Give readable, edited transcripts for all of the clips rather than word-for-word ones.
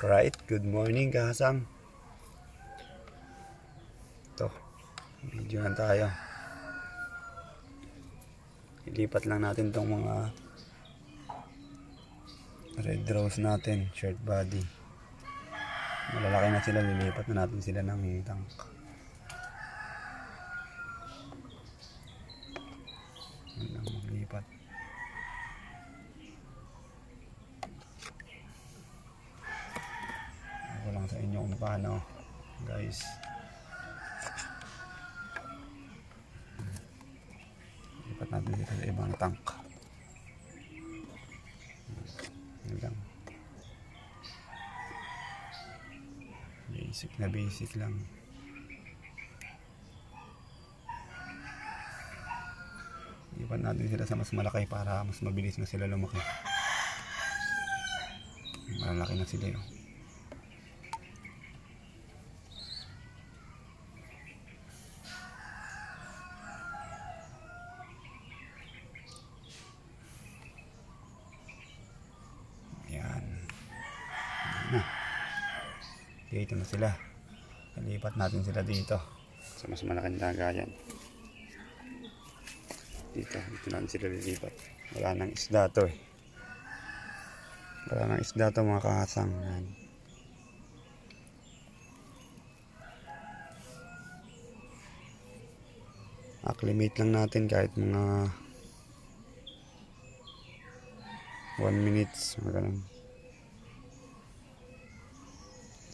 Right, good morning kasang. Ito, video na tayo. Ilipat lang natin tong mga red rose natin, shirt body. Malalaki na sila, lilipat na natin sila ng tank. Yan lang maglipat. Ako lang sa inyo kung paano, guys. Lipat natin dito sa ibang tank. Yan lang. Basic lang. Lipat natin sila sa mas malaki para mas mabilis na sila lumaki. Malaki na sila yun. Yan. Dito na sila. Nalipat natin sila dito sa mas malaking lagayan. Dito natin sila lilipat. Wala nang isda to eh. Wala nang isda to mga kahasang. Yan. Acclimate lang natin kahit mga 1 minutes. Mga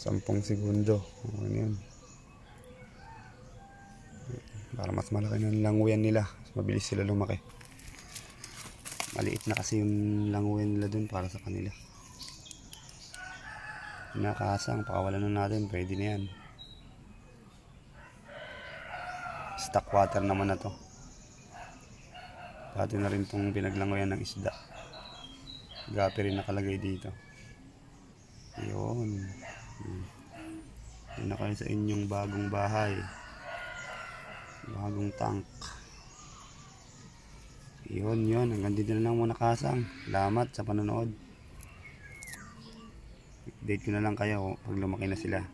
10 segundo. Ano yun? Para mas malaki ng languyan nila. Mas mabilis sila lumaki. Maliit na kasi yung languyan nila dun para sa kanila. Nakasang, pakawalan na natin. Pwede na yan. Stock water naman na to. Pati na rin itong pinaglanguyan ng isda. Gapi rin nakalagay dito. Yun. Yun na kayo sa inyong bagong bahay. Bagong tank. Yun. Hanggang dito na lang muna kasang. Salamat sa panonood. Update ko na lang kayo pag lumaki na sila.